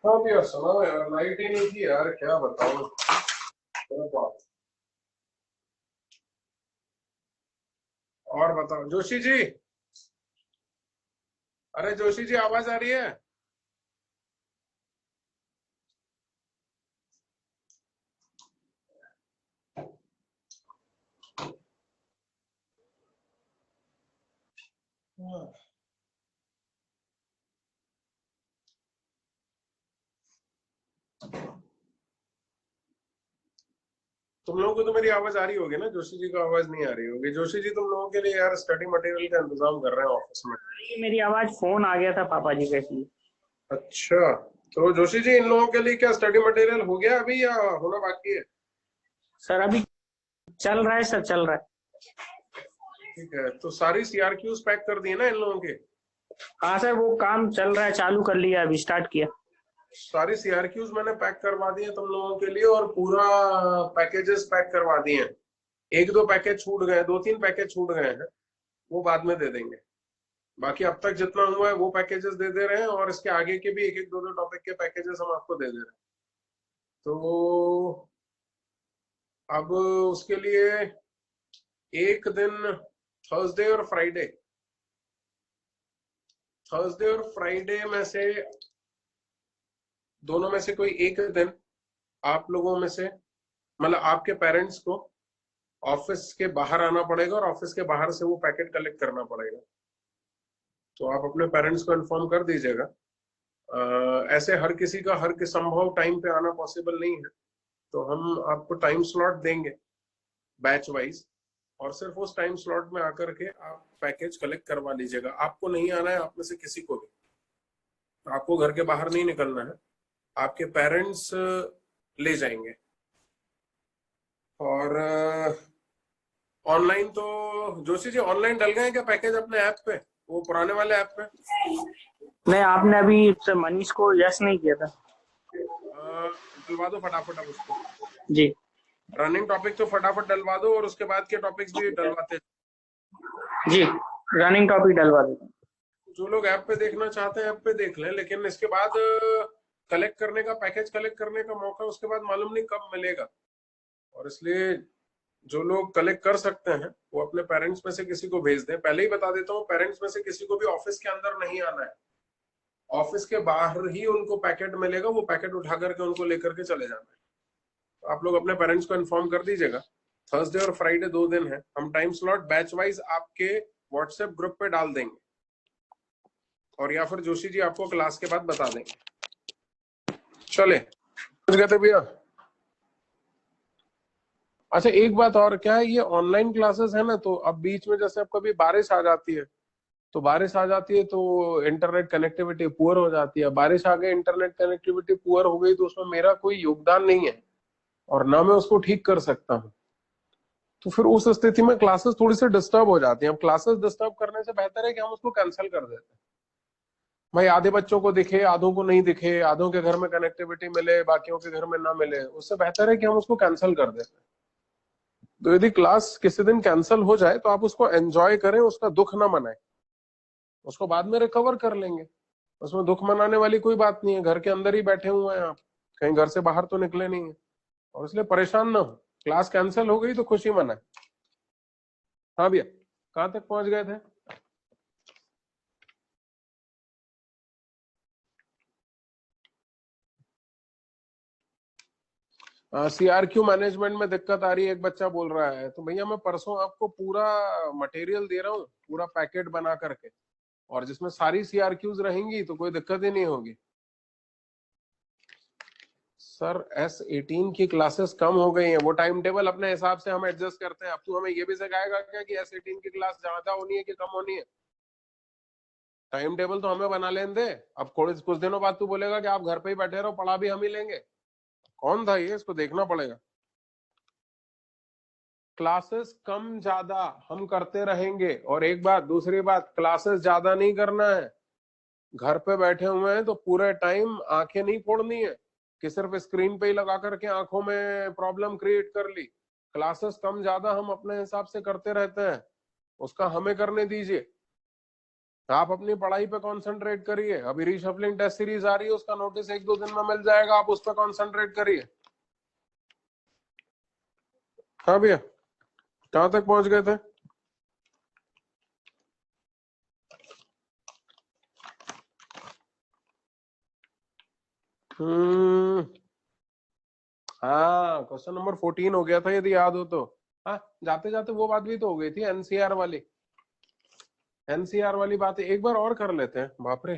हाँ भैया सुनाओ यार, लाइट ही नहीं थी यार, क्या बताऊं। क्या बात। और बताओ जोशी जी। अरे जोशी जी, आवाज आ रही है? हाँ। तुम लोगों को तो मेरी आवाज आ रही होगी ना, जोशी जी को आवाज नहीं आ रही होगी। जोशी जी, तुम लोगों के लिए यार स्टडी मटेरियल का इंतजाम कर रहे हैं ऑफिस में। ये मेरी आवाज फोन आ गया था पापा जी का इसलिए। अच्छा। तो जोशी जी, इन लोगों के लिए क्या स्टडी मटेरियल हो गया अभी या होना बाकी है? सर अभी चल रहा है, सर चल रहा है। ठीक है, तो सारी सीआरक्यूज पैक कर दिए ना इन लोगों के? हाँ सर, वो काम चल रहा है, चालू कर लिया, अभी स्टार्ट किया। सारी सीआरक्यूज मैंने पैक करवा दी है तुम लोगों के लिए, और पूरा पैकेजेस पैक करवा दिए हैं। एक दो पैकेज छूट गए, दो तीन पैकेज छूट गए हैं, वो बाद में दे देंगे। बाकी अब तक जितना हुआ है वो पैकेजेस दे दे रहे हैं, और इसके आगे के भी एक एक दो दो टॉपिक के पैकेजेस हम आपको दे दे रहे हैं। तो अब उसके लिए एक दिन थर्सडे और फ्राइडे, थर्सडे और फ्राइडे में से दोनों में से कोई एक दिन आप लोगों में से, मतलब आपके पेरेंट्स को ऑफिस के बाहर आना पड़ेगा और ऑफिस के बाहर से वो पैकेट कलेक्ट करना पड़ेगा। तो आप अपने पेरेंट्स को इन्फॉर्म कर दीजिएगा। ऐसे हर किसी का हर संभव टाइम पे आना पॉसिबल नहीं है, तो हम आपको टाइम स्लॉट देंगे बैच वाइज, और सिर्फ उस टाइम स्लॉट में आकर के आप पैकेज कलेक्ट करवा लीजिएगा। आपको नहीं आना है, आप में से किसी को भी, आपको घर के बाहर नहीं निकलना है, आपके पेरेंट्स ले जाएंगे। और ऑनलाइन तो जोशी जी ऑनलाइन डल गए हैं क्या पैकेज अपने ऐप पे, वो पुराने वाले ऐप पे? नहीं, आपने अभी सर मनीष को यस नहीं किया था। डलवा दो फटाफट अब उसको। जी। रनिंग टॉपिक तो फटाफट डलवा दो, और उसके बाद के टॉपिक्स भी डलवाते। जी, रनिंग टॉपिक डलवा देता हूँ। जो लोग ऐप पे देखना चाहते हैं ऐप पे देख लें, लेकिन इसके बाद कलेक्ट करने का, पैकेज कलेक्ट करने का मौका उसके बाद मालूम नहीं कब मिलेगा। और इसलिए जो लोग कलेक्ट कर सकते हैं वो अपने पेरेंट्स में से किसी को भेज दें। पहले ही बता देता हूँ, पेरेंट्स में से किसी को भी ऑफिस के अंदर नहीं आना है, ऑफिस के बाहर ही उनको पैकेट मिलेगा, वो पैकेट उठा करके उनको लेकर के चले जाना है। तो आप लोग अपने पेरेंट्स को इन्फॉर्म कर दीजिएगा। थर्सडे और फ्राइडे दो दिन है, हम टाइम स्लॉट बैच वाइज आपके व्हाट्सएप ग्रुप पे डाल देंगे, और या फिर जोशी जी आपको क्लास के बाद बता देंगे। चले, समझ गए थे भैया? अच्छा, एक बात और, क्या है, ये ऑनलाइन क्लासेस है ना, तो अब बीच में जैसे अब कभी बारिश आ जाती है, तो बारिश आ जाती है तो इंटरनेट कनेक्टिविटी पुअर हो जाती है। बारिश आ गई, इंटरनेट कनेक्टिविटी पुअर हो गई, तो उसमें मेरा कोई योगदान नहीं है, और ना मैं उसको ठीक कर सकता हूँ। तो फिर उस स्थिति में क्लासेस थोड़ी सी डिस्टर्ब हो जाती हैं। अब क्लासेस डिस्टर्ब करने से बेहतर है कि हम उसको कैंसिल कर देते हैं। भाई आधे बच्चों को दिखे, आधों को नहीं दिखे, आधों के घर में कनेक्टिविटी मिले, बाकियों के घर में ना मिले, उससे बेहतर है कि हम उसको कैंसिल कर देते हैं। तो यदि क्लास किसी दिन कैंसिल हो जाए तो आप उसको एंजॉय करें, उसका दुख ना मनाएं, उसको बाद में रिकवर कर लेंगे। उसमें दुख मनाने वाली कोई बात नहीं है, घर के अंदर ही बैठे हुए हैं आप, कहीं घर से बाहर तो निकले नहीं है, और इसलिए परेशान ना हो। क्लास कैंसिल हो गई तो खुशी मनाए। हाँ भैया, कहाँ तक पहुंच गए थे? सीआरक्यू मैनेजमेंट में दिक्कत आ रही है, एक बच्चा बोल रहा है। तो भैया मैं परसों आपको पूरा मटेरियल दे रहा हूँ, पूरा पैकेट बना करके, और जिसमें सारी सीआरक्यूज रहेंगी, तो कोई दिक्कत ही नहीं होगी। सर S18 की क्लासेस कम हो गई हैं, वो टाइम टेबल अपने हिसाब से हम एडजस्ट करते हैं। अब तू हमें ये भी सिखाएगा क्या कि S18 की क्लास ज्यादा होनी है कि कम होनी है? टाइम टेबल तो हमें बना लेने दे। अब कुछ दिनों बाद तू बोलेगा कि आप घर पे ही बैठे रहो, पढ़ा भी हम ही लेंगे। कौन था ये, इसको देखना पड़ेगा। क्लासेस कम ज्यादा हम करते रहेंगे, और एक बात, दूसरी बात, क्लासेस ज्यादा नहीं करना है। घर पे बैठे हुए हैं तो पूरे टाइम आंखें नहीं फोड़नी है कि सिर्फ स्क्रीन पे ही लगा करके आंखों में प्रॉब्लम क्रिएट कर ली। क्लासेस कम ज्यादा हम अपने हिसाब से करते रहते हैं, उसका हमें करने दीजिए। आप अपनी पढ़ाई पे कंसंट्रेट करिए। अभी रीशफलिंग टेस्ट सीरीज आ रही है, उसका नोटिस 1-2 दिन में मिल जाएगा, आप उस पर कंसंट्रेट करिए। हाँ भैया, कहां तक पहुंच गए थे? हाँ, क्वेश्चन नंबर 14 हो गया था, यदि याद हो तो। हाँ, जाते जाते वो बात भी तो हो गई थी, एनसीआर वाली। एनसीआर वाली बात एक बार और कर लेते हैं। बाप रे,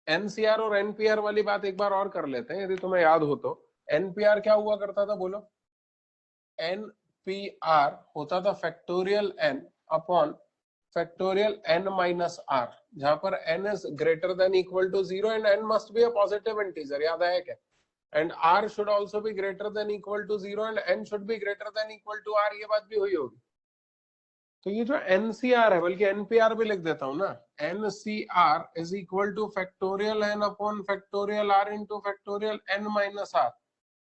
एनसीआर और एनपीआर वाली बात एक बार और कर लेते हैं, यदि तुम्हें याद हो तो। एनपीआर क्या हुआ करता था, बोलो? एनपीआर होता था factorial n upon factorial n minus r, जहां पर n is greater than equal to 0 and n must be a positive integer. याद आया क्या? And r should also be greater than equal to 0 and n should be greater than equal to r. ये बात भी हुई होगी। तो ये जो एनसीआर है, बल्कि एनपीआर भी लिख देता हूं ना, NCR is equal to factorial n upon factorial r into factorial n minus r,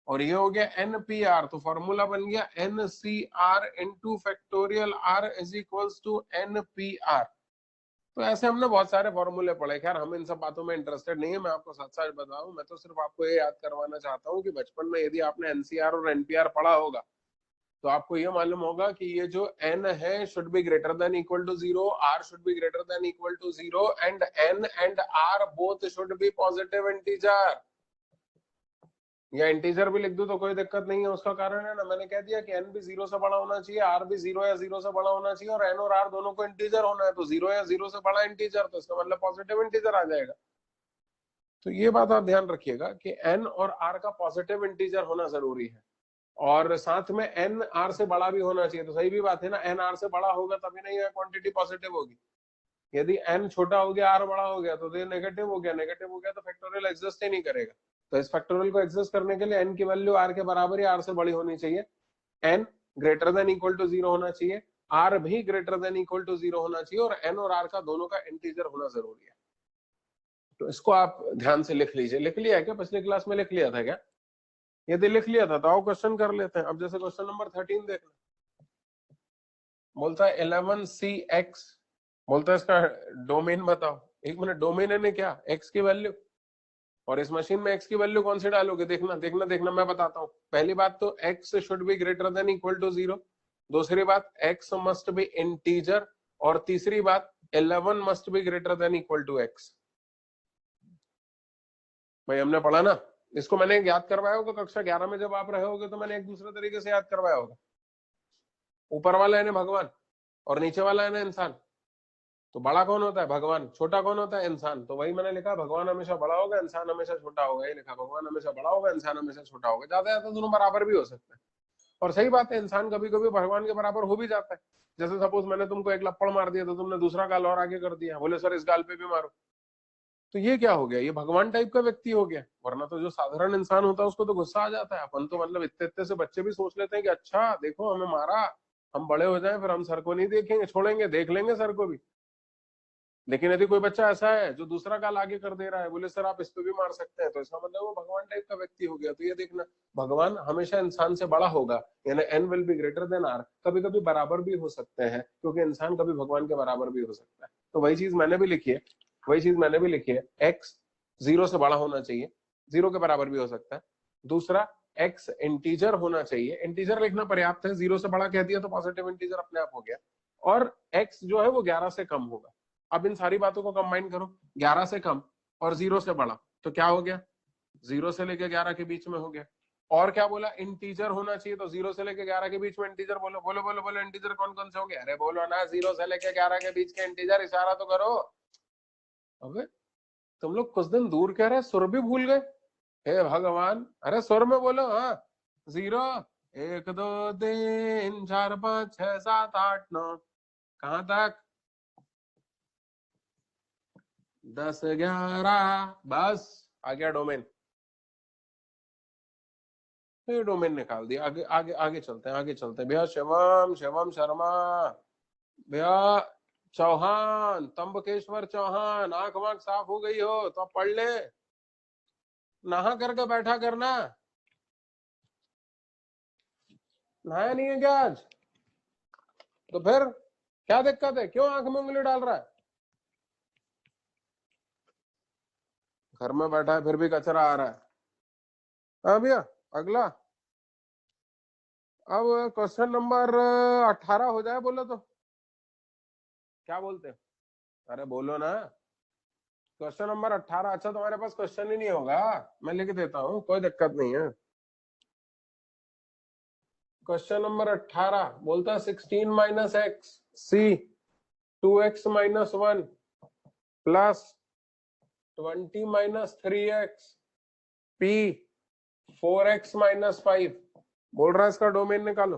और ये हो गया एनपीआर। तो फॉर्मूला बन गया NCR into factorial r is equals to NPR. तो ऐसे हमने बहुत सारे फॉर्मूले पढ़े। खैर, हम इन सब बातों में इंटरेस्टेड नहीं है, मैं आपको सच सच बताऊं, मैं तो सिर्फ आपको ये याद करवाना चाहता हूँ कि बचपन में यदि आपने एनसीआर और एनपीआर पढ़ा होगा तो आपको ये मालूम होगा कि ये जो n है should be greater than equal to 0, r should be greater than equal to 0 and n and r both should be positive integer. या इंटीजर भी लिख दूं तो कोई दिक्कत नहीं है। उसका कारण है ना, मैंने कह दिया कि n भी 0 से बड़ा होना चाहिए, r भी 0 या 0 से बड़ा होना चाहिए, और n और r दोनों को इंटीजर होना है। तो 0 या 0 से बड़ा इंटीजर, तो इसका मतलब पॉजिटिव इंटीजर आ जाएगा। तो ये बात आप ध्यान रखिएगा कि n और r का पॉजिटिव इंटीजर होना जरूरी है, और साथ में n r से बड़ा भी होना चाहिए। तो सही भी बात है ना, n r से बड़ा होगा तभी नहीं है क्वांटिटी पॉजिटिव होगी। यदि n छोटा हो गया, r बड़ा हो गया, तो ये नेगेटिव हो गया। नेगेटिव हो गया तो फैक्टोरियल एग्जिस्ट ही नहीं करेगा। तो इस फैक्टोरियल को एग्जिस्ट करने के लिए n की वैल्यू r के बराबर या r से बड़ी होनी चाहिए, n greater than equal to 0 होना चाहिए, r भी ग्रेटर देन इक्वल टू 0 होना चाहिए, और n और r का दोनों का इंटीजर होना जरूरी है। तो इसको आप ध्यान से लिख लीजिए। लिख लिया है क्या? पिछली क्लास में लिख लिया था क्या? यदि लिख लिया था तो आओ क्वेश्चन कर लेते हैं। अब जैसे क्वेश्चन नंबर 13 देखना, बोलता है 11cx, बोलता है इसका डोमेन बताओ। एक मिनट, डोमेन है क्या? x की वैल्यू। और इस मशीन में x की वैल्यू कौन सी डालोगे? देखना देखना देखना, मैं बताता हूँ। पहली बात तो x should be greater than equal to 0। दूसरी बात, x मस्ट बी इंटीजर। और तीसरी बात, 11 must be greater than equal to x। भाई हमने पढ़ा ना, इसको मैंने याद करवाया होगा कक्षा 11 में जब आप रहे होगे, तो मैंने एक दूसरे तरीके से याद करवाया होगा। ऊपर वाला है ना भगवान, और नीचे वाला है ना इंसान। तो बड़ा कौन होता है? भगवान। छोटा कौन होता है? इंसान। तो वही मैंने लिखा, भगवान हमेशा बड़ा होगा, इंसान हमेशा छोटा होगा। ये लिखा, भगवान हमेशा बड़ा होगा, इंसान हमेशा छोटा होगा। ज्यादा ज्यादा दोनों बराबर भी हो सकते हैं। और सही बात है, इंसान कभी कभी भगवान के बराबर हो भी जाता है। जैसे सपोज मैंने तुमको एक लप्पड़ मार दिया, तो तुमने दूसरा गाल और आगे कर दिया, बोले सर इस गाल पे भी मारो। तो ये क्या हो गया? ये भगवान टाइप का व्यक्ति हो गया। वरना तो जो साधारण इंसान होता है उसको तो गुस्सा आ जाता है। अपन तो मतलब इतने इतने से बच्चे भी सोच लेते हैं कि अच्छा देखो हमें मारा, हम बड़े हो जाएं फिर हम सर को नहीं देखेंगे, छोड़ेंगे, देख लेंगे सर को भी। लेकिन यदि कोई बच्चा ऐसा है जो दूसरा गाल आगे कर दे रहा है, बोले सर आप इस पे भी मार सकते हैं, तो इसका मतलब वो भगवान टाइप का व्यक्ति हो गया। तो ये देखना, भगवान हमेशा इंसान से बड़ा होगा, यानी n will be greater than r. कभी कभी बराबर भी हो सकते हैं, क्योंकि इंसान कभी भगवान के बराबर भी हो सकता है। तो वही चीज मैंने भी लिखी है, वही चीज मैंने भी लिखी है। एक्स 0 से बड़ा होना चाहिए, 0 के बराबर भी हो सकता है। दूसरा, एक्स इंटीजर होना चाहिए। इंटीजर लिखना पर्याप्त है, 0 से बड़ा कह दिया तो पॉजिटिव इंटीजर अपने आप हो गया। और एक्स जो है वो 11 से कम होगा। अब इन सारी बातों को कंबाइन करो, 11 से कम और 0 से बड़ा, तो क्या हो गया? 0 से लेके 11 के बीच में हो गया। और क्या बोला? इंटीजर होना चाहिए। तो 0 से लेके 11 के बीच में इंटीजर बोलो बोलो बोलो बोलो। इंटीजर कौन कौन से होंगे? अरे बोलो ना, 0 से लेके 11 के बीच के इंटीजर, इशारा तो करो। अबे तुम लोग कुछ दिन दूर कह रहे, सुर भी भूल गए। हे भगवान, अरे सुर में बोलो। हाँ, 0 1 2 3 4 5 6 7 8 9, कहां तक? 10 11, बस आ गया डोमेन। तो ये डोमेन निकाल दिया। आगे आगे आगे चलते हैं, आगे चलते हैं भैया। शिवम शिवम शर्मा भैया, चौहान, तंबकेश्वर चौहान, आंख वाँख साफ हो गई हो तो अब पढ़ ले। नहा करके बैठा करना। नहाया नहीं है क्या आज? तो फिर क्या दिक्कत है, क्यों आंख में उंगली डाल रहा है? घर में बैठा है फिर भी कचरा आ रहा है। हाँ भैया, अगला। अब क्वेश्चन नंबर 18 हो जाए बोलो तो। क्या बोलते हैं? अरे बोलो ना। Question number 18। अच्छा तुम्हारे पास क्वेश्चन ही नहीं होगा, मैं लिख देता हूँ, कोई दिक्कत नहीं है। क्वेश्चन नंबर 18 बोलता है 16 minus x C 2x-1 plus 20-3x P 4x-5 बोल रहा है इसका डोमेन निकालो।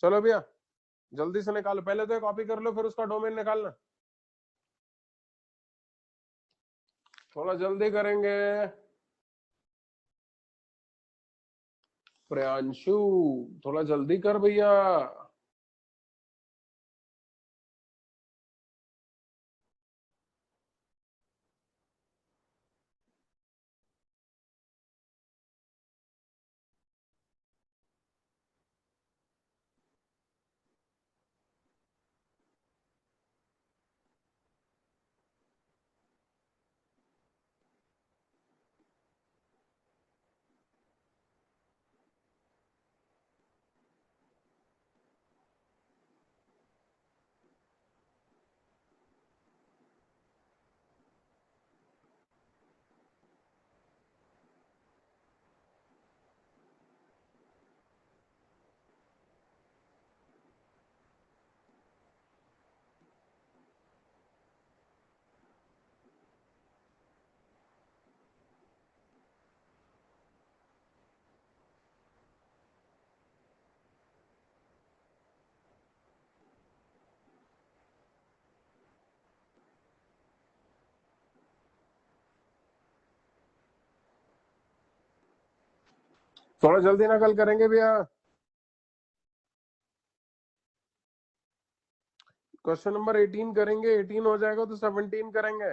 चलो भैया जल्दी से निकालो, पहले तो कॉपी कर लो फिर उसका डोमेन निकालना। थोड़ा जल्दी करेंगे। प्रियांशु थोड़ा जल्दी कर भैया। थोड़ा जल्दी नकल करेंगे भैया। क्वेश्चन नंबर 18 करेंगे, 18 हो जाएगा तो 17 करेंगे,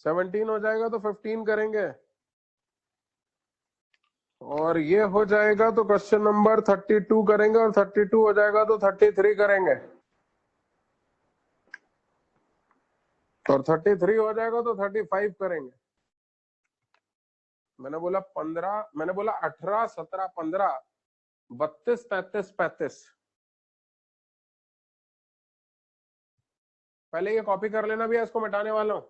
17 हो जाएगा तो 15 करेंगे, और ये हो जाएगा तो क्वेश्चन नंबर 32 करेंगे, और 32 हो जाएगा तो 33 करेंगे, और 33 हो जाएगा तो 35 करेंगे। मैंने बोला 15, मैंने बोला 18, 17, 15, 32, 33, 35। पहले ये कॉपी कर लेना भैया, इसको मिटाने वाला हूं।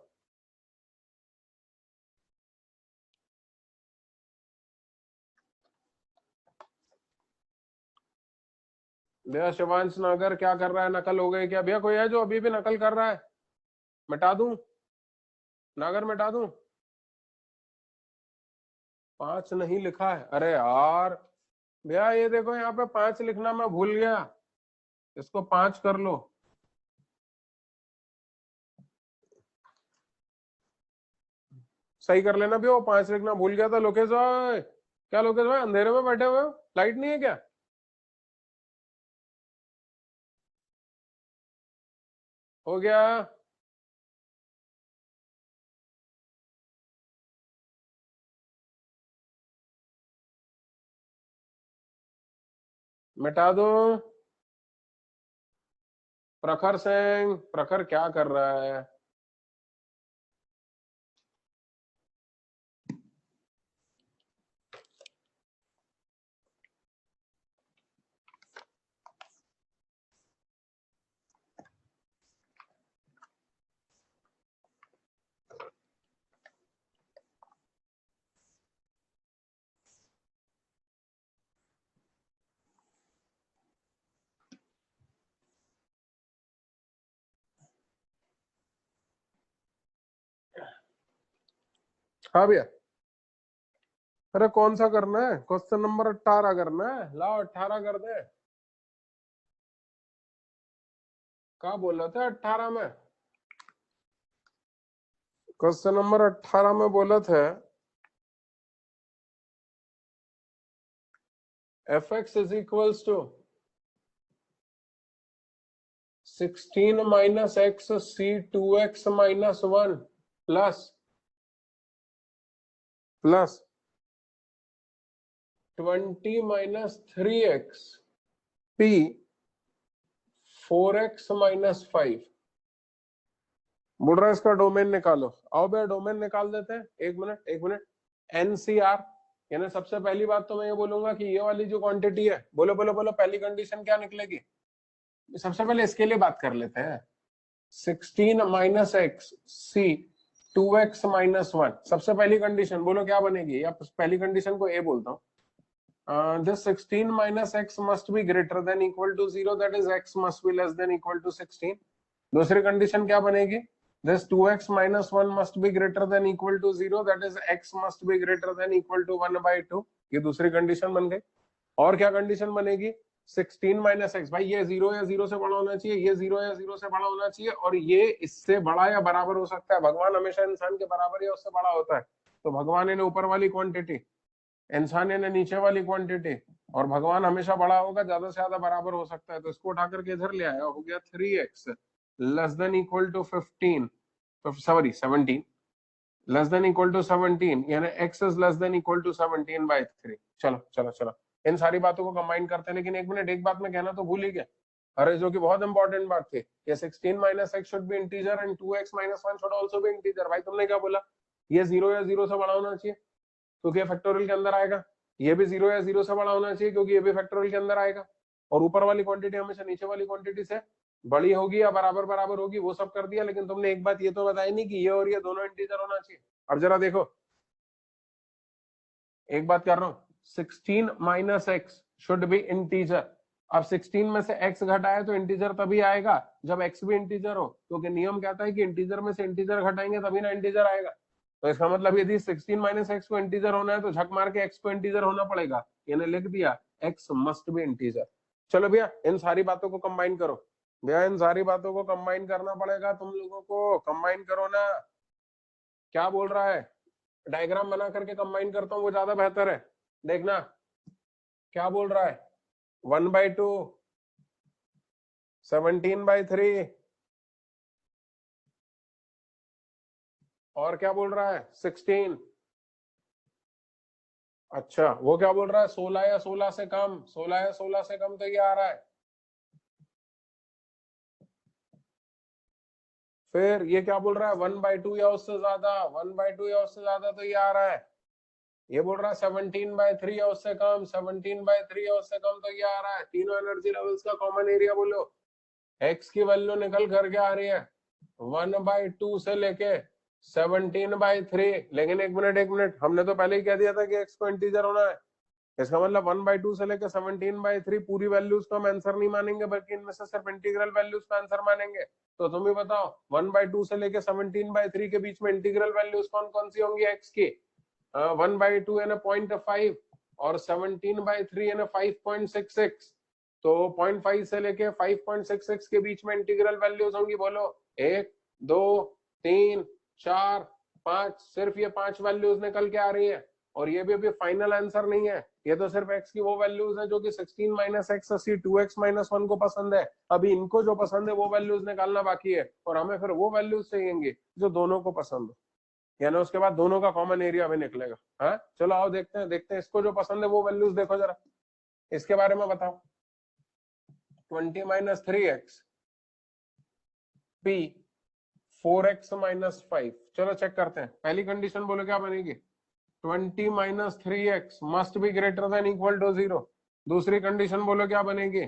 भैया शिवांश नागर क्या कर रहा है, नकल हो गई क्या? भैया कोई है जो अभी भी नकल कर रहा है? मिटा दूं? नागर मिटा दूं? 5 नहीं लिखा है, अरे यार। भैया ये देखो यहाँ पे 5 लिखना मैं भूल गया, इसको 5 कर लो। सही कर लेना भैया, वो 5 लिखना भूल गया था। लोकेश भाई, क्या लोकेश भाई अंधेरे में बैठे हुए हो, लाइट नहीं है क्या? हो गया? मिटा दो। प्रखर सिंह, प्रखर क्या कर रहा है? हाँ भैया। अरे कौन सा करना है? क्वेश्चन नंबर 18 करना है, लाओ 18 कर दे। क्या बोल रहे थे 18 में? क्वेश्चन नंबर 18 में बोला था fx is equals to 16 minus x C 2x-1 plus 20 - 3x p 4x minus 5 बोल रहा है इसका डोमेन निकालो। आओ भैया डोमेन निकाल देते हैं। एक मिनट एनसीआर, यानी सबसे पहली बात तो मैं ये बोलूंगा कि ये वाली जो क्वांटिटी है, बोलो बोलो बोलो पहली कंडीशन क्या निकलेगी। सबसे पहले इसके लिए बात कर लेते हैं। 16 माइनस एक्स सी 2x माइनस 1, सबसे पहली कंडीशन बोलो क्या बनेगी, या पहली कंडीशन को ए बोलता हूँ। this 16 minus x must be greater than equal to 0, that is x must be less than equal to 16। दूसरी कंडीशन क्या बनेगी, this 2x minus 1 must be greater than equal to 0, that is x must be greater than equal to 1 by 2। ये दूसरी condition बन गई। और क्या condition बनेगी, 16 माइनस एक्स, भाई ये 0 या 0 से बड़ा होना चाहिए, ये 0 या 0 से बड़ा होना चाहिए, और ये इससे बड़ा या बराबर हो सकता है। भगवान हमेशा इंसान के बराबर या उससे बड़ा होता है, तो भगवान ने ऊपर वाली क्वांटिटी, इंसान ने नीचे वाली क्वांटिटी, और भगवान हमेशा बड़ा होगा, ज्यादा से ज्यादा बराबर हो सकता है। तो इसको उठा करके इधर ले आया, हो गया 3x less than equal to 15, sorry 17 less than equal to 17, यानी x is less than equal to 17 by 3। चलो चलो चलो इन सारी बातों को कंबाइन करते हैं। लेकिन एक मिनट, एक बात मैं कहना तो भूल ही गया, अरे जो कि बहुत इंपॉर्टेंट बात थी, ये 16 minus x should be integer and 2x minus 1 should also be integer. भाई तुमने क्या बोला, ये 0 या 0 से बड़ा होना चाहिए क्योंकि ये फैक्टोरियल के अंदर आएगा, ये भी 0 या 0 से बड़ा होना चाहिए क्योंकि ये भी फैक्टोरियल के अंदर आएगा, और ऊपर वाली क्वांटिटी हमेशा नीचे वाली क्वांटिटी से बड़ी होगी या बराबर बराबर होगी, वो सब कर दिया। लेकिन तुमने एक बात ये तो बताई नहीं कि ये और ये दोनों इंटीजर होना चाहिए। अब जरा देखो, एक बात कर रहा हूं, 16 minus x should be integer. अब 16 में से x घटाए तो इंटीजर तभी आएगा जब x भी इंटीजर हो, क्योंकि नियम कहता है कि इंटीजर में से इंटीजर घटाएंगे तभी ना इंटीजर आएगा। तो इसका मतलब यदि 16 माइनस एक्स को इंटीजर होना है तो झक मार के x को इंटीजर होना पड़ेगा, यानी लिख दिया x मस्ट बी इंटीजर। चलो भैया इन सारी बातों को कंबाइन करो, भैया इन सारी बातों को कंबाइन करना पड़ेगा तुम लोगों को, कंबाइन करो ना। क्या बोल रहा है, डायग्राम बना करके कंबाइन करता हूं वो ज्यादा बेहतर है। देखना क्या बोल रहा है, 1 by 2 17 by 3, और क्या बोल रहा है 16। अच्छा वो क्या बोल रहा है, 16 या 16 से कम, 16 या 16 से कम, तो ये आ रहा है। फिर ये क्या बोल रहा है, 1 by 2 या उससे ज्यादा, 1 by 2 या उससे ज्यादा, तो ये आ रहा है। ये बोल रहा है 17 by 3 या उससे कम, 17 by 3 या उससे कम, तो ये आ रहा है। तीनों एनर्जी लेवल्स का कॉमन एरिया बोलो। x की वैल्यू निकल करके आ रही है 1 by 2 से लेके 17 by 3। लेकिन एक मिनट, हमने तो पहले ही कह दिया था कि x को इंटीजर होना है। इसका मतलब 1 by 2 से लेके 17 by 3 पूरी वैल्यूज को हम आंसर नहीं मानेंगे, बल्कि इनमें से सिर्फ इंटीग्रल वैल्यूज का आंसर मानेंगे। तो तुम ही बताओ 1 by 2 से लेके 17 by 3 के बीच में इंटीग्रल वैल्यूज कौन कौन सी होंगी x की। 1 by 2 यानी 0.5 और 17 by 3 यानी 5.66। तो 0.5 से लेके 5.66 के बीच में इंटीग्रल वैल्यूज होंगी। बोलो 1 2 3 4 5, सिर्फ ये 5 वैल्यूज निकल के आ रही है। और ये भी अभी फाइनल आंसर नहीं है, ये तो सिर्फ x की वो वैल्यूज है जो कि 16 माइनस एक्स 2x माइनस 1 को पसंद है। अभी इनको जो पसंद है वो वैल्यूज निकालना बाकी है, और हमें फिर वो वैल्यूज चाहिए जो दोनों को पसंद हो, यानी उसके बाद दोनों का कॉमन एरिया भी निकलेगा। हाँ चलो आओ देखते हैं इसको जो पसंद है वो वैल्यूज देखो जरा, इसके बारे में बताओ। 20 minus 3x p 4x minus 5, चलो चेक करते हैं। पहली कंडीशन बोलो क्या बनेगी, 20 minus 3x must be greater than equal to 0। दूसरी कंडीशन बोलो क्या बनेगी,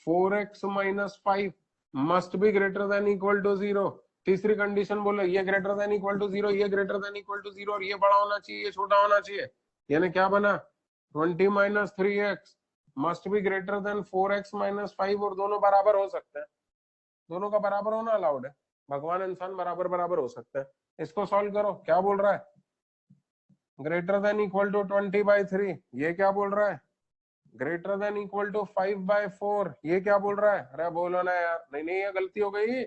4x minus 5 must be greater than equal to 0। तीसरी कंडीशन बोलो ये ग्रेटर देन इक्वल टू 0, ये ग्रेटर देन इक्वल टू 0, और ये बड़ा होना चाहिए, ये छोटा होना चाहिए। यानी क्या बना, 20 minus 3x must be greater then 4x minus 5, और दोनों बराबर हो सकते हैं। दोनों का बराबर होना अलाउड है, भगवान इंसान बराबर बराबर हो सकते हैं। इसको सॉल्व करो, क्या बोल रहा है, greater than equal to 20 by 3, ये क्या बोल रहा है, greater than equal to 5 by 4, ये क्या बोल रहा है। अरे बोलो ना यार, नहीं ये गलती हो गई,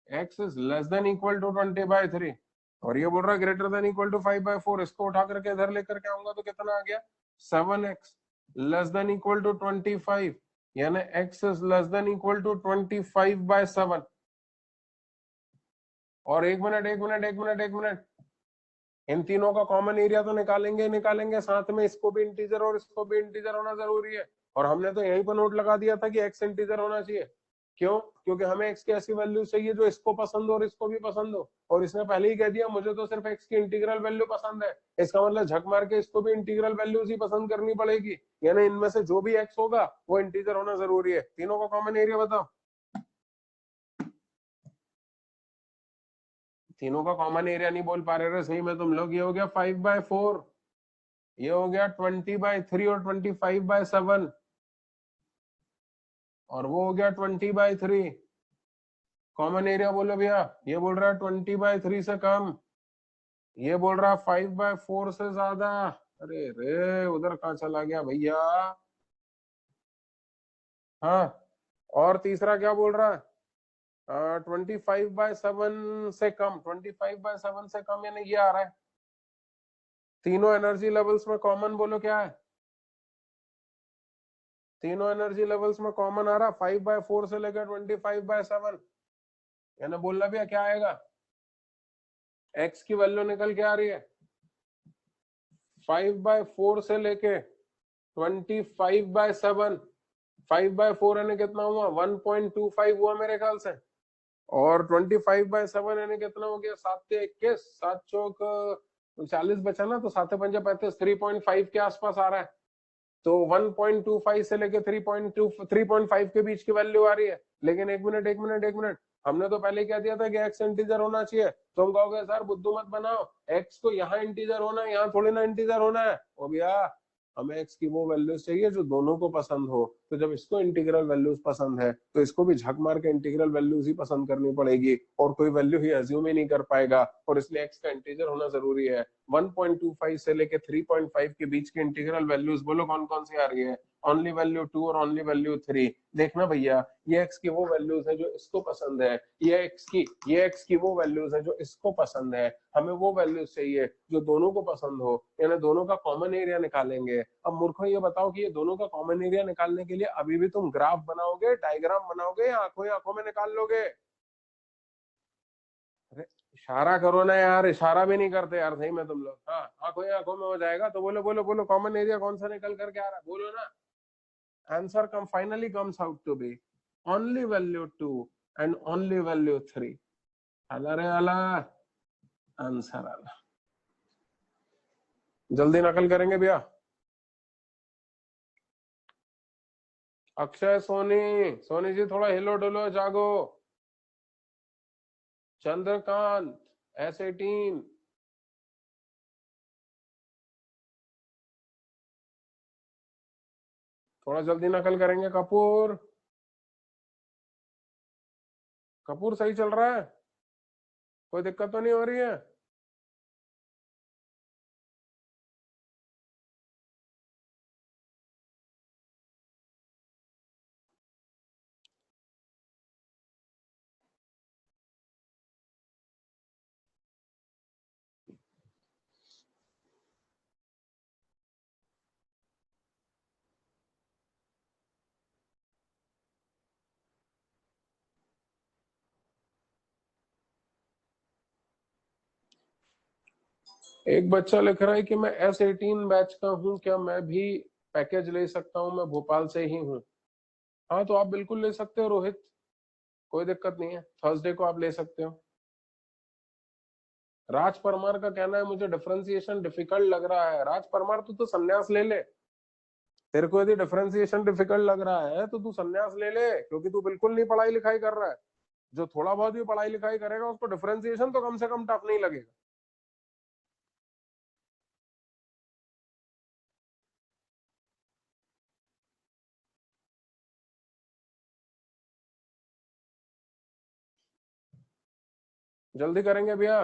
x is less than equal to 20 by 3, और ये बोल रहा है greater than equal to 5 by 4। इसको उठा करके इधर लेकर के आऊंगा तो कितना आ गया, 7x less than equal to 25, यानी x is less than equal to 25 by 7। और एक मिनट, इन तीनों का कॉमन एरिया तो निकालेंगे, साथ में इसको भी इंटीजर और इसको भी इंटीजर होना जरूरी है। और हमने तो यहीं पर नोट लगा दिया था कि x इंटीजर होना चाहिए, क्यों? क्योंकि हमें x की ऐसी वैल्यू चाहिए जो इसको पसंद हो और इसको भी पसंद हो, और इसने पहले ही कह दिया मुझे तो सिर्फ x की इंटीग्रल वैल्यू पसंद है। इसका मतलब झक मार के इसको भी इंटीग्रल वैल्यूज ही पसंद करनी पड़ेगी, यानी इनमें से जो भी x होगा वो इंटीजर होना जरूरी है। तीनों का कॉमन एरिया बताओ। तीनों का कॉमन एरिया नहीं बोल पा रहे सही में तुम लोग। ये हो गया 5/4, ये हो गया 20/3 और 25/7, और वो हो गया 20/3। कॉमन एरिया बोलो भैया। ये बोल रहा है 20/3 से कम, ये बोल रहा है 5/4 से ज्यादा। अरे रे उधर कहाँ चला गया भैया। हाँ, और तीसरा क्या बोल रहा है? 25/7 से कम, 25/7 से कम, यानी ये आ रहा है। तीनों एनर्जी लेवल्स में कॉमन बोलो क्या है? तीनों एनर्जी लेवल्स में कॉमन आ रहा 5/4 से लेकर 25/7, यानी बोलना भैया क्या आएगा? x की वैल्यू निकल के आ रही है 5/4 से लेके 25/7। 5/4 यानी कितना हुआ? 1.25 हुआ मेरे ख्याल से, और 25/7 यानी कितना हो गया? 7×21, 7×4 40 बचा ना, तो 7×5 = 35, 3.5 के आसपास आ रहा है। तो 1.25 से लेके 3.5 के बीच की वैल्यू आ रही है। लेकिन एक मिनट, हमने तो पहले क्या दिया था कि x इंटीजर होना चाहिए। तो हम कहोगे सर बुद्धू मत बनाओ, x को यहाँ इंटीजर होना है, यहाँ थोड़ी ना इंटीजर होना है। ओ भैया, हमें x की वो वैल्यूज चाहिए जो दोनों को पसंद हो। तो जब इसको इंटीग्रल वैल्यूज पसंद है तो इसको भी झक मार के इंटीग्रल वैल्यूज ही पसंद करनी पड़ेगी, और कोई वैल्यू ही एज्यूम ही नहीं कर पाएगा, और इसलिए x का इंटीजर होना जरूरी है। 1.25 से लेके 3.5 के बीच की इंटीग्रल वैल्यूज बोलो कौन कौन सी आ रही है? ओनली वैल्यू 2 और ओनली वैल्यू 3। देखना भैया, ये x की वो वैल्यूज है जो इसको पसंद है, ये x की वो वैल्यूज है जो इसको पसंद है। हमें वो वैल्यूज चाहिए जो दोनों को पसंद हो, यानी दोनों का कॉमन एरिया निकालेंगे। अब मूर्खों ये बताओ कि ये दोनों का कॉमन एरिया निकालने के लिए अभी भी तुम ग्राफ बनाओगे, डायग्राम बनाओगे, या आंखों ही आंखों में निकाल लोगे? इशारा करो ना यार, इशारा भी नहीं करते यार सही में तुम लोग। हाँ, आंखों ही आंखों में हो जाएगा तो बोलो बोलो बोलो, कॉमन एरिया कौन सा निकल करके आ रहा है? बोलो ना। Answer finally comes out to be only value 2 and only value 3. अला रे अला, आंसर अला। जल्दी नकल करेंगे भैया। अक्षय, सोनी, सोनी जी थोड़ा हिलो डुलो, जागो। चंद्रकांत, S18, थोड़ा जल्दी नकल करेंगे। कपूर, कपूर सही चल रहा है? कोई दिक्कत तो नहीं हो रही है? एक बच्चा लिख रहा है कि मैं S18 बैच का हूं, क्या मैं भी पैकेज ले सकता हूं? मैं भोपाल से ही हूं। हाँ, तो आप बिल्कुल ले सकते हो रोहित, कोई दिक्कत नहीं है, थर्सडे को आप ले सकते हो। राज परमार का कहना है मुझे डिफरेंशिएशन डिफिकल्ट लग रहा है। राज परमार, तू तो संन्यास ले ले। तेरे को यदि डिफरेंशिएशन डिफिकल्ट लग रहा है तो तू संन्यास ले ले, क्योंकि तू बिल्कुल नहीं पढ़ाई लिखाई कर रहा है। जो थोड़ा बहुत भी पढ़ाई लिखाई करेगा उसको डिफरेंशिएशन तो कम से कम टफ नहीं लगेगा। जल्दी करेंगे भैया।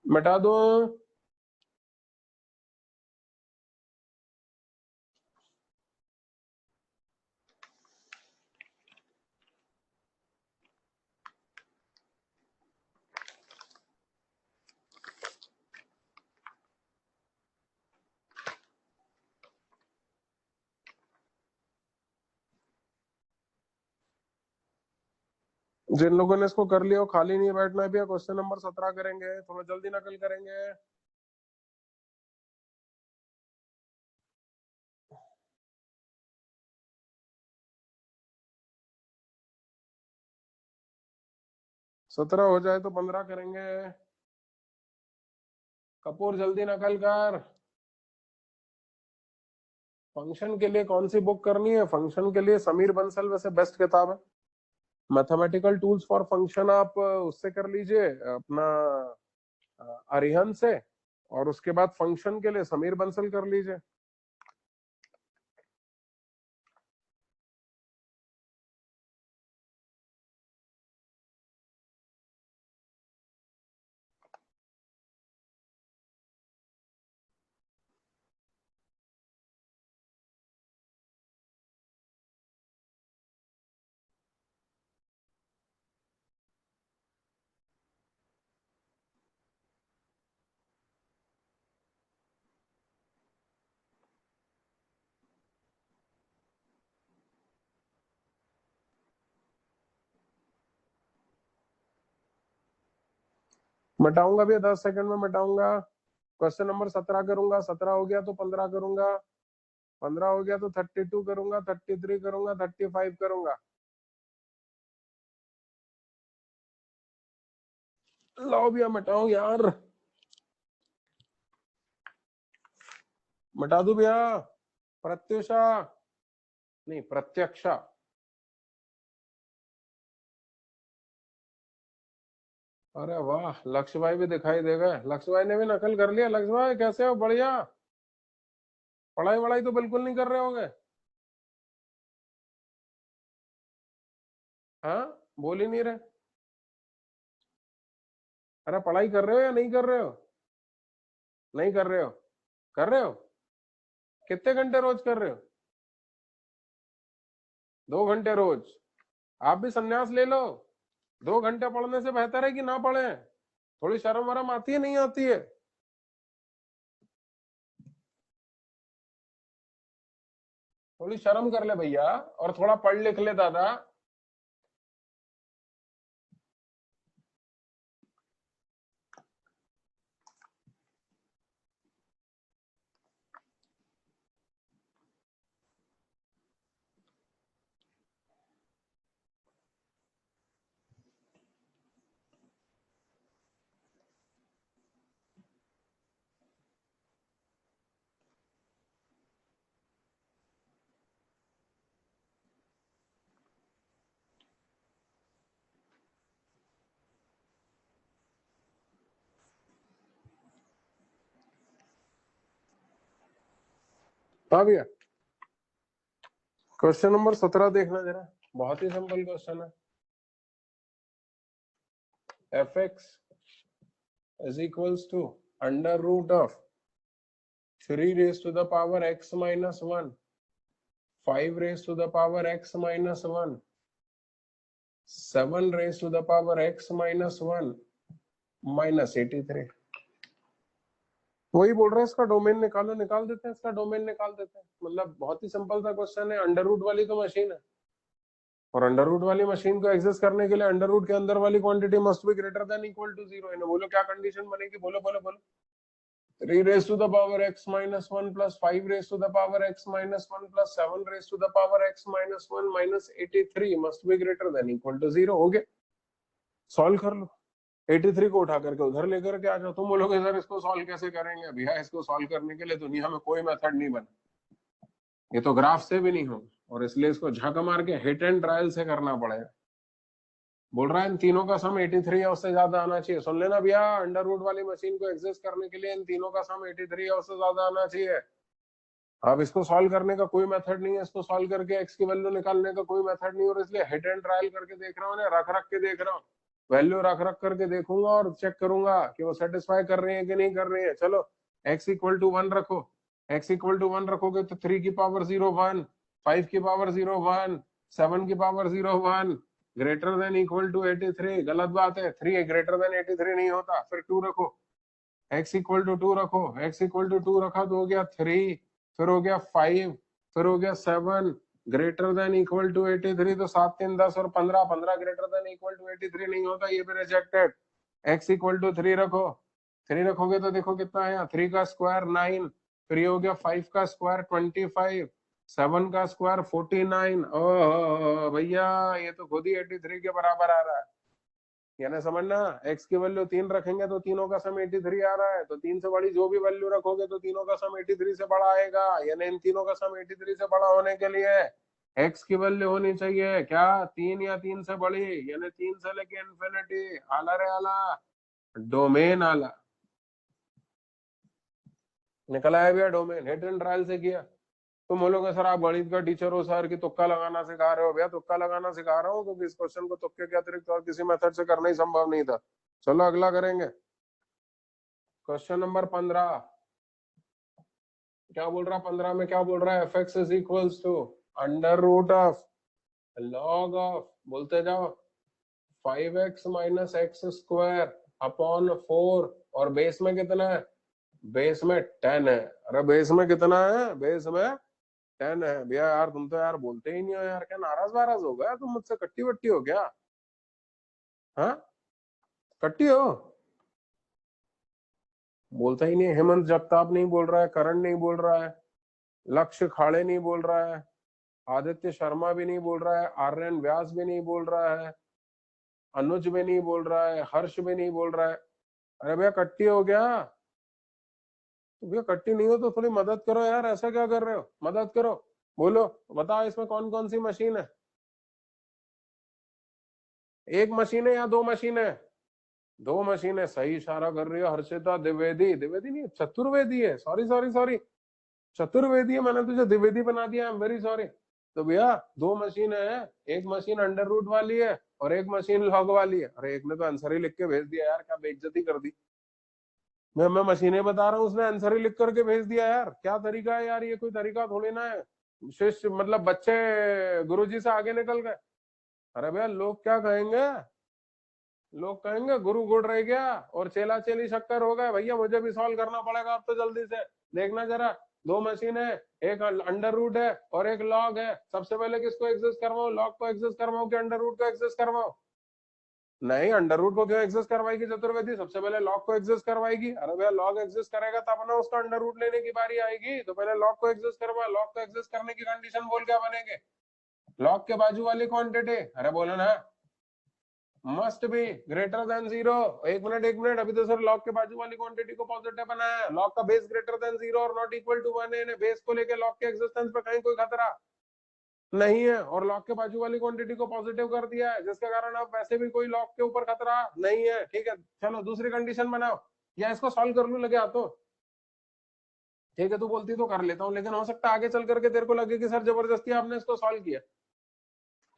मिटा दो। जिन लोगों ने इसको कर लिया हो खाली नहीं बैठना है भैया। क्वेश्चन नंबर 17 करेंगे, थोड़ा जल्दी नकल करेंगे। सत्रह हो जाए तो 15 करेंगे। कपूर जल्दी नकल कर। फंक्शन के लिए कौन सी बुक करनी है? फंक्शन के लिए समीर बंसल वैसे बेस्ट किताब है। मैथमेटिकल टूल्स फॉर फंक्शन आप उससे कर लीजिए, अपना अरिहंत से। और उसके बाद फंक्शन के लिए समीर बंसल कर लीजिए। मिटाऊंगा भैया, 10 सेकंड में मिटाऊंगा। क्वेश्चन नंबर 17 करूंगा, 17 हो गया तो 15 करूंगा, 15 हो गया तो 32 करूंगा, 33 करूंगा, 35 करूंगा। लाओ भैया मिटाओ यार, मिटा दू भैया। प्रत्युषा नहीं, प्रत्यक्षा। अरे वाह, लक्ष्य भाई भी दिखाई दे गए। लक्ष्य भाई ने भी नकल कर लिया। लक्ष्य भाई कैसे हो? बढ़िया। पढ़ाई वढ़ाई तो बिल्कुल नहीं कर रहे होगे? हाँ, बोल ही नहीं रहे। अरे पढ़ाई कर रहे हो या नहीं कर रहे हो? नहीं कर रहे हो? कर रहे हो? कितने घंटे रोज कर रहे हो? 2 घंटे रोज? आप भी संन्यास ले लो। 2 घंटे पढ़ने से बेहतर है कि ना पढ़े। थोड़ी शर्म वरम आती है नहीं आती है? थोड़ी शर्म कर ले भैया, और थोड़ा पढ़ लिख ले दादा। हाँ भैया, क्वेश्चन नंबर 17 देखना जरा। बहुत ही सिंपल क्वेश्चन है। fx is equals to under root of 3 raised to the power x minus 1, 5 raised to the power x minus 1, 7 raised to the power x minus 1 minus 83। वही बोल रहे हैं, इसका डोमेन निकालो। निकाल देते हैं, इसका डोमेन निकाल देते हैं। मतलब बहुत ही सिंपल सा क्वेश्चन है। अंडर रूट वाली तो मशीन है, और अंडर रूट वाली मशीन को एक्सेस करने के लिए अंडर रूट के अंदर वाली quantity must be greater than equal to 0। इन्हें बोलो क्या कंडीशन बनेगी? बोलो बोलो बोलो। 3 raised to the power x minus 1 plus 5 raised to the power x minus 1 plus 7 raised to the power x minus 1 minus 83 must be greater than equal to 0। हो गया, solve कर लो। 83 को उठा करके उधर लेकर के आ जाओ। तुम बोलोगे सर इसको सॉल्व कैसे करेंगे? भैया इसको सॉल्व करने के लिए दुनिया में कोई मेथड नहीं बना, ये तो ग्राफ से भी नहीं हो, और इसलिए इसको झक मार के हिट एंड ट्रायल से करना पड़ेगा। बोल रहा है इन तीनों का सम 83 या उससे ज्यादा आना चाहिए। सुन लेना भैया, अंडर रूट वाली मशीन को एक्सेस करने के लिए इन तीनों का सम 83 या उससे ज्यादा आना चाहिए। अब इसको सॉल्व करने का कोई मेथड नहीं है, इसको सॉल्व करके एक्स की वैल्यू निकालने का कोई मेथड नहीं, और इसलिए हिट एंड ट्रायल करके देख रहा हूँ, रख रख के देख रहा हूँ। वैल्यू रख रख करके देखूंगा और चेक करूंगा कि वो सेटिस्फाई कर रही है कि नहीं कर रही है। चलो, x इक्वल टू 1 रखो। x इक्वल टू 1 रखोगे तो 3 की पावर 0 1, 5 की पावर 0 1, 7 की power 0 1, greater than equal to 83। गलत बात है, 3 ग्रेटर देन 83 नहीं होता। फिर 2 रखो, x इक्वल टू 2 रखो। x इक्वल टू 2 रखा तो हो गया 3, फिर हो गया 5, फिर हो गया 7, ग्रेटर देन इक्वल टू 83, तो 7 3 10 और 15, 15 ग्रेटर देन इक्वल टू 83 नहीं होता, ये भी रिजेक्टेड। x इक्वल टू 3 रखो, 3 रखोगे तो देखो कितना आया, 3 का स्क्वायर 9, फिर ये हो गया 5 का स्क्वायर 25, 7 का स्क्वायर 49। ओह भैया ये तो खुद ही 83 के बराबर आ रहा है। यानी समझना, x की वैल्यू 3 रखेंगे तो तीनों का सम 83 आ रहा है, तो 3 से बड़ी जो भी वैल्यू रखोगे तो तीनों का सम 83 से बड़ा आएगा। यानी इन तीनों का सम 83 से बड़ा होने के लिए x की वैल्यू होनी चाहिए क्या, 3 या 3 से बड़ी, यानी 3 से लेके इन्फिनिटी। आला रे आला, डोमेन आला निकला है भैया, डोमेन हिट एंड ट्रायल से किया। तुम बोलोगे सर आप गणित का टीचर हो सर कि तुक्का लगाना सिखा रहे हो, भैया तुक्का लगाना सिखा रहा हूँ क्योंकि इस क्वेश्चन को तुक्के के अतिरिक्त और किसी मेथड से करना ही संभव नहीं था। चलो अगला करेंगे, क्वेश्चन नंबर 15। क्या बोल रहा है 15 में, क्या बोल रहा है, F X is equals to under root of log of, बोलते जाओ, 5x minus x square upon 4, और बेस में कितना है, बेस में 10 है। अरे बेस में कितना है, बेस में 10 है। भैया यार तुम तो यार बोलते ही नहीं हो यार, क्या नाराज वाराज हो गया तुम मुझसे, कट्टी वट्टी हो गया, हाँ कट्टी हो, बोलता ही नहीं। हेमंत जगताप नहीं बोल रहा है, करण नहीं बोल रहा है, लक्ष्य खाड़े नहीं बोल रहा है, आदित्य शर्मा भी नहीं बोल रहा है, आर्यन व्यास भी नहीं बोल रहा है, अनुज भी नहीं बोल रहा है, हर्ष भी नहीं बोल रहा है। अरे भैया कट्टी हो गया, तो भैया कट्टी नहीं हो तो थोड़ी मदद करो यार, ऐसा क्या कर रहे हो, मदद करो, बोलो बताओ इसमें कौन कौन सी मशीन है, एक मशीन है या दो मशीन है, दो मशीन है, सही इशारा कर रही हो हर्षिता, द्विवेदी, द्विवेदी नहीं चतुर्वेदी है, सॉरी सॉरी सॉरी, चतुर्वेदी है, मैंने तुझे द्विवेदी बना दिया, आई एम वेरी सॉरी। तो भैया दो मशीन है, एक मशीन अंडर रूट वाली है और एक मशीन लॉग वाली है। अरे एक ने तो आंसर ही लिख के भेज दिया यार, क्या बेइज्जती कर दी। मैं मशीनें बता रहा हूँ, उसने आंसर ही लिख करके भेज दिया यार, क्या तरीका है यार, ये कोई तरीका थोड़ी ना है। शिष्य मतलब बच्चे गुरुजी से आगे निकल गए। अरे भैया लोग क्या कहेंगे, लोग कहेंगे गुरु गुड़ रह गया और चेला चेली शक्कर हो गए। भैया मुझे भी सॉल्व करना पड़ेगा अब तो, जल्दी से देखना जरा, दो मशीन है, एक अंडर रूट है और एक लॉग है। सबसे पहले किसको एग्जिस्ट करवाऊं, लॉग को एग्जिस्ट करवाऊं कि अंडर रूट को एग्जिस्ट करवाऊं? नहीं, अंडर रूट को क्यों एग्जिस्ट करवाएगी चतुर्वेदी, सबसे पहले लॉग को एग्जिस्ट करवाएगी। अरे भैया लॉग एग्जिस्ट करेगा तब ना उसका अंडर रूट लेने की बारी आएगी, तो पहले लॉग को एग्जिस्ट करवा, लॉग को एग्जिस्ट करने की कंडीशन बोल क्या बनेंगे, लॉग के बाजू वाली क्वांटिटी, अरे बोलो ना, मस्ट बी ग्रेटर देन 0। एक मिनट, अभी तो सर लॉग के बाजू वाली क्वांटिटी को पॉजिटिव बनाया, लॉग का बेस ग्रेटर देन 0 और नॉट इक्वल टू 1 है, बेस को लेके लॉग के एग्जिस्टेंस पे कहीं कोई खतरा नहीं है, और लॉग के बाजू वाली क्वांटिटी को पॉजिटिव कर दिया है, जिसके कारण अब वैसे भी कोई लॉग के ऊपर खतरा नहीं है। ठीक है चलो दूसरी कंडीशन बनाओ, या इसको सॉल्व कर लू लगे तो ठीक है, तू बोलती तो कर लेता हूँ, लेकिन हो सकता है आगे चल करके तेरे को लगे कि सर जबरदस्ती आपने इसको सॉल्व किया,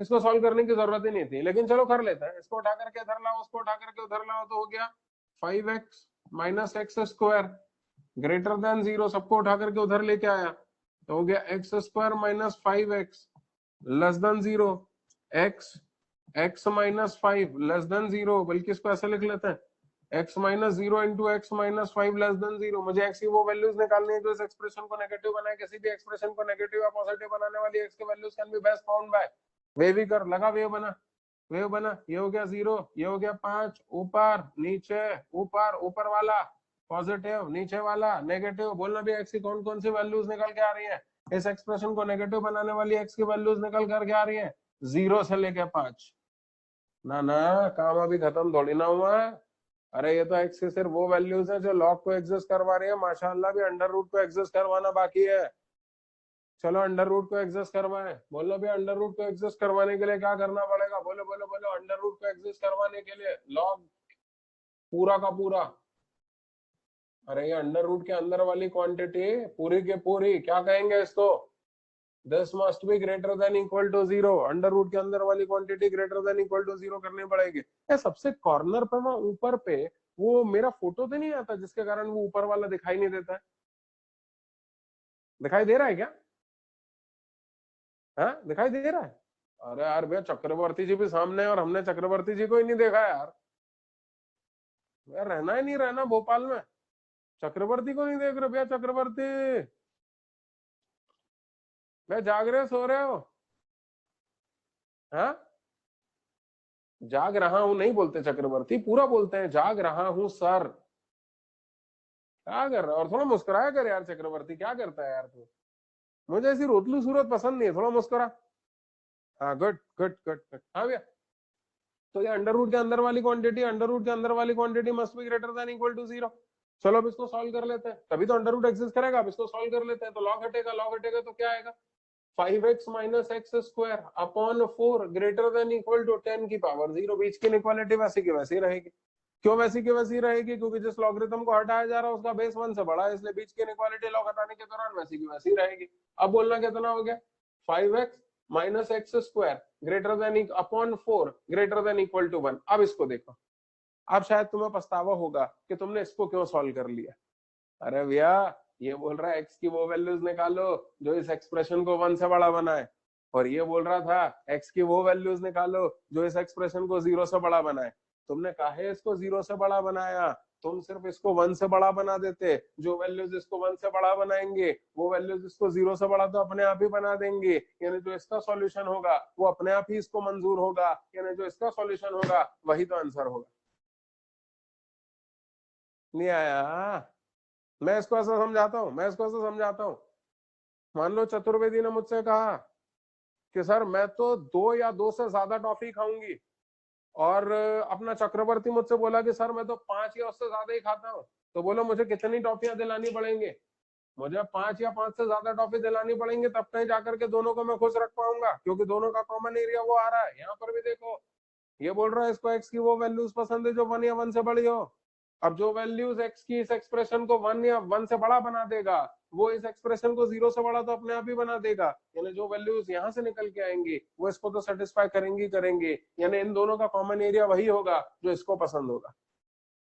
इसको सॉल्व करने की जरूरत ही नहीं थी, लेकिन चलो कर लेते हैं। इसको उठा करके इधर लाओ, उसको उठा करके उधर लाओ, तो हो गया 5x minus x square greater then 0, सबको उठा करके उधर लेके आया, तो हो गया x square minus 5x less than 0, x minus 5 less than 0, बल्कि इसको ऐसे लिख लेते हैं, x minus 0 into x minus 5 less than 0। मुझे x की वो वैल्यूज निकालनी है जो इस एक्सप्रेशन को नेगेटिव बनाए, किसी भी एक्सप्रेशन को नेगेटिव या पॉजिटिव बनाने वाली x की values can be best found by wave ही कर, लगा वेव बना, वेव बना, ये हो गया 0, ये हो गया 5, ऊपर नीचे, ऊपर ऊपर वाला पॉजिटिव, नीचे वाला नेगेटिव, बोलना भी x की कौन कौन सी वैल्यूज निकल के आ रही है, इस एक्सप्रेशन को नेगेटिव बनाने वाली x की वैल्यूज निकल करके आ रही है 0 से लेके 5। ना ना काम अभी खत्म थोड़ी ना हुआ है, अरे ये तो x की सिर्फ वो वैल्यूज है जो लॉग को एग्जिस्ट करवा रही है, माशाल्लाह भी अंडर रूट को एग्जिस्ट करवाना बाकी है। चलो अंडर रूट को एग्जिस्ट करवाएं, बोलो भी अंडर रूट को एग्जिस्ट करवाने के लिए क्या करना पड़ेगा, बोलो बोलो बोलो, अंडर रूट को एग्जिस्ट करवाने के लिए लॉग पूरा का पूरा, अरे ये अंडर रूट के अंदर वाली क्वांटिटी पूरी के पूरी, क्या कहेंगे इसको, this must be greater than equal to 0, under root के अंदर वाली quantity greater than equal to 0 करनी पड़ेगी। ये सबसे कॉर्नर पे वहां ऊपर पे वो मेरा फोटो तो नहीं आता जिसके कारण वो ऊपर वाला दिखाई नहीं देता है, दिखाई दे रहा है क्या, हाँ दिखाई दे रहा है? अरे यार भैया चक्रवर्ती जी भी सामने है और हमने चक्रवर्ती जी को ही नहीं देखा यार, रहना ही नहीं रहना भोपाल में, चक्रवर्ती को नहीं देख रहे भैया, चक्रवर्ती भैया जाग रहे हो सो रहे हो? हाँ, जाग रहा हूं नहीं बोलते चक्रवर्ती, पूरा बोलते हैं जाग रहा हूं सर। क्या कर रहा है? और थोड़ा मुस्कुराया कर यार चक्रवर्ती, क्या करता है यार तू? मुझे ऐसी रोतलू सूरत पसंद नहीं है, थोड़ा मुस्कुरा। हाँ गुड गुड गुड गुड, हाँ भैया। तो ये अंडर रूट के अंदर वाली क्वांटिटी, अंडर रूट के अंदर वाली quantity must be greater than equal to 0। चलो अब इसको सॉल्व कर लेते हैं, तभी तो अंडर रूट एग्जिस्ट करेगा। अब इसको सॉल्व कर लेते हैं, तो लॉग हटेगा, लॉग हटेगा तो क्या आएगा? 5x minus x square upon 4 greater than equal to 10 की पावर 0। बीच की इनइक्वालिटी वैसी की वैसी रहेगी। क्यों वैसी की वैसी रहेगी? क्योंकि जिस लॉगरिथम को हटाया जा रहा है उसका बेस 1 से बड़ा है, इसलिए बीच की इनइक्वालिटी लॉग हटाने के दौरान वैसी की वैसी रहेगी। अब बोलना कितना हो गया? 5x minus x square greater than upon 4 greater than equal to 1। अब इसको देखो, अब शायद तुम्हें पछतावा होगा कि तुमने इसको क्यों सॉल्व कर लिया। अरे भैया, ये बोल रहा है एक्स की वो वैल्यूज निकालो जो इस एक्सप्रेशन को 1 से बड़ा बनाए, और ये बोल रहा था एक्स की वो वैल्यूज निकालो जो इस एक्सप्रेशन को 0 से बड़ा बनाए। तुमने काहे इसको 0 से बड़ा बनाया? तुम सिर्फ इसको 1 से बड़ा बना देते। जो वैल्यूज इसको 1 से बड़ा बनाएंगे वो वैल्यूज इसको 0 से बड़ा तो अपने आप ही बना देंगे। यानी जो इसका सॉल्यूशन होगा वो अपने आप ही इसको मंजूर होगा, यानी जो इसका सॉल्यूशन होगा वही तो आंसर होगा। नहीं आया? मैं इसको ऐसा समझाता हूँ, मैं इसको ऐसा समझाता हूँ। मान लो चतुर्वेदी ने मुझसे कहा कि सर मैं तो 2 या 2 से ज्यादा टॉफी खाऊंगी, और अपना चक्रवर्ती मुझसे बोला कि सर मैं तो 5 या उससे ज्यादा ही खाता हूँ। तो बोलो मुझे कितनी टॉफियां दिलानी पड़ेंगे? मुझे 5 या 5 से ज्यादा टॉफी दिलानी पड़ेंगे, तब कहीं जाकर के दोनों को मैं खुश रख पाऊंगा, क्योंकि दोनों का कॉमन एरिया वो आ रहा है। यहाँ पर भी देखो, ये बोल रहा है इसको एक्स की वो वैल्यूज पसंद है जो 1 या 1 से बड़ी हो। अब जो वैल्यूज एक्स की इस एक्सप्रेशन को 1 या 1 से बड़ा बना देगा वो इस एक्सप्रेशन को 0 से बड़ा तो अपने आप ही बना देगा। यानी जो वैल्यूज यहाँ से निकल के आएंगी वो इसको तो सेटिस्फाई करेंगी करेंगे। यानी इन दोनों का कॉमन एरिया वही होगा जो इसको पसंद होगा,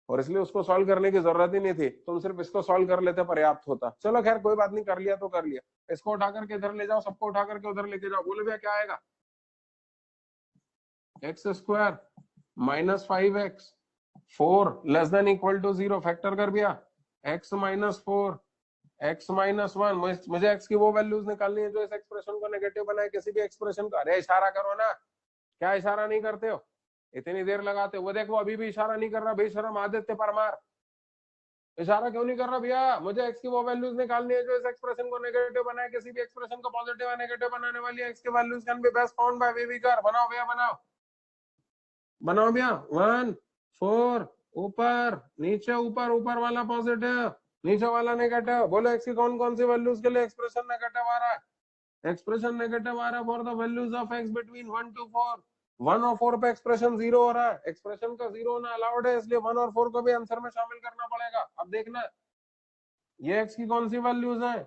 और इसलिए उसको सॉल्व करने की जरूरत ही नहीं थी। तुम सिर्फ इसको सॉल्व कर लेते, पर्याप्त होता। चलो खैर कोई बात नहीं, कर लिया तो कर लिया। इसको उठा करके इधर ले जाओ, सबको उठा करके उधर लेके जाओ। बोले भैया क्या आएगा? X square minus 5x 4 less than equal to 0। Factor कर दिया, x माइनस 4 x माइनस 1। मुझे x की वो वैल्यूज निकालनी है जो इस एक्सप्रेशन को नेगेटिव बनाए, किसी भी एक्सप्रेशन को। अरे इशारा करो ना, क्या इशारा नहीं करते हो? इतनी देर लगाते हो। वो देखो अभी भी इशारा नहीं कर रहा, बेशरम आदित्य परमार। इशारा क्यों नहीं कर रहा भैया? मुझे x की वो वैल्यूज निकालनी है जो इस एक्सप्रेशन को नेगेटिव बनाए, किसी भी एक्सप्रेशन को पॉजिटिव या नेगेटिव बनाने वाली x की values can be best found by we कर। बनाओ भैया, बनाओ बनाओ भैया। 1 4 ऊपर नीचे, ऊपर ऊपर वाला पॉजिटिव, नीचे वाला नेगेटिव। बोलो एक्स की कौन कौन सी वैल्यूज के लिए एक्सप्रेशन नेगेटिव आ रहा है? एक्सप्रेशन नेगेटिव आ रहा है for the values of x between 1 to 4। 1 और 4 पे एक्सप्रेशन 0 हो रहा है, एक्सप्रेशन का 0 होना अलाउड है, इसलिए 1 और 4 को भी आंसर में शामिल करना पड़ेगा। अब देखना ये एक्स की कौन सी वैल्यूज है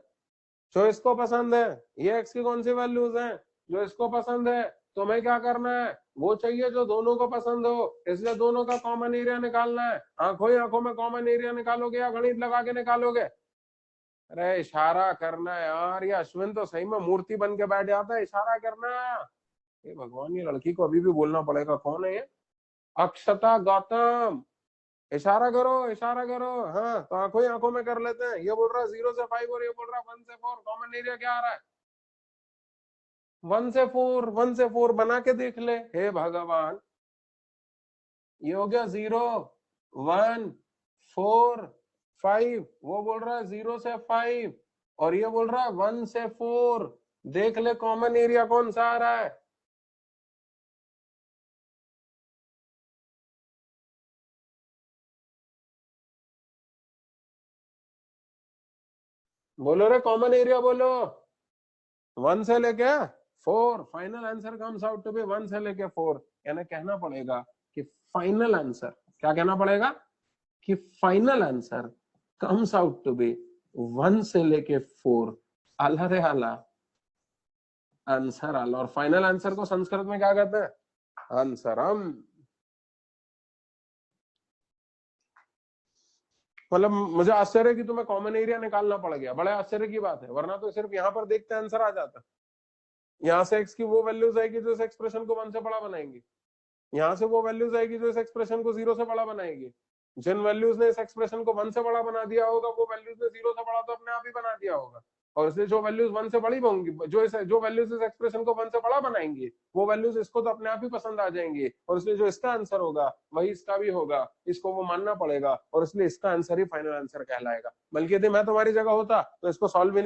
जो इसको पसंद है, ये एक्स की कौन सी वैल्यूज हैं जो इसको पसंद है। तो हमें क्या करना है? वो चाहिए जो दोनों को पसंद हो, इसलिए दोनों का कॉमन एरिया निकालना है। आंखों ही आंखों में कॉमन एरिया निकालोगे या गणित लगा के निकालोगे? अरे इशारा करना है यार, ये अश्विन तो सही में मूर्ति बन के बैठ जाता है। इशारा करना। ये भगवान, ये लड़की को अभी भी बोलना पड़ेगा। कौन है ये? अक्षता गौतम। इशारा करो, इशारा करो। हाँ तो आंखों ही आंखों में कर लेते हैं। ये बोल रहा है 0 से 5 और ये बोल रहा है 1 से 4। कॉमन एरिया क्या आ रहा है? 1 से 4, 1 से 4 बना के देख ले। हे भगवान, ये हो गया 0 1 4 5। वो बोल रहा है 0 से 5 और ये बोल रहा है 1 से 4। देख ले कॉमन एरिया कौन सा आ रहा है? बोलो रे कॉमन एरिया बोलो। 1 से लेके 4। Final answer comes out to be 1 से लेके 4। यानी कहना पड़ेगा कि फाइनल आंसर, क्या कहना पड़ेगा? कि final answer comes out to be 1 से लेके 4। आला रे आला, आंसर आला। और फाइनल आंसर को संस्कृत में क्या कहते हैं? आंसरम। मतलब मुझे आश्चर्य कि तुम्हें कॉमन एरिया निकालना पड़ गया, बड़े आश्चर्य की बात है। वरना तो सिर्फ यहाँ पर देखते आंसर आ जाता। यहाँ से एक्स की वो वैल्यूज आएगी जो इस एक्सप्रेशन को 1 से बड़ा बनाएंगी, यहाँ से वो वैल्यूज आएगी जो इस एक्सप्रेशन को 0 से बड़ा बनाएगी। जिन वैल्यूज ने इस एक्सप्रेशन को 1 से बड़ा बना दिया होगा वो वैल्यूज ने 0 से बड़ा तो अपने आप ही बना दिया होगा। और इसलिए जो वैल्यूज 1 से बड़ी होंगी, जो वैल्यूज इस एक्सप्रेशन को 1 से बड़ा बनाएंगी, वो वैल्यूज इसको तो अपने आप ही पसंद आ जाएंगी, और इसलिए जो इसका आंसर होगा वही इसका भी होगा, इसको वो मानना पड़ेगा, और इसलिए इसका आंसर ही फाइनल आंसर कहलाएगा। बल्कि यदि मैं तुम्हारी जगह होता तो इसको सॉल्व भी नहीं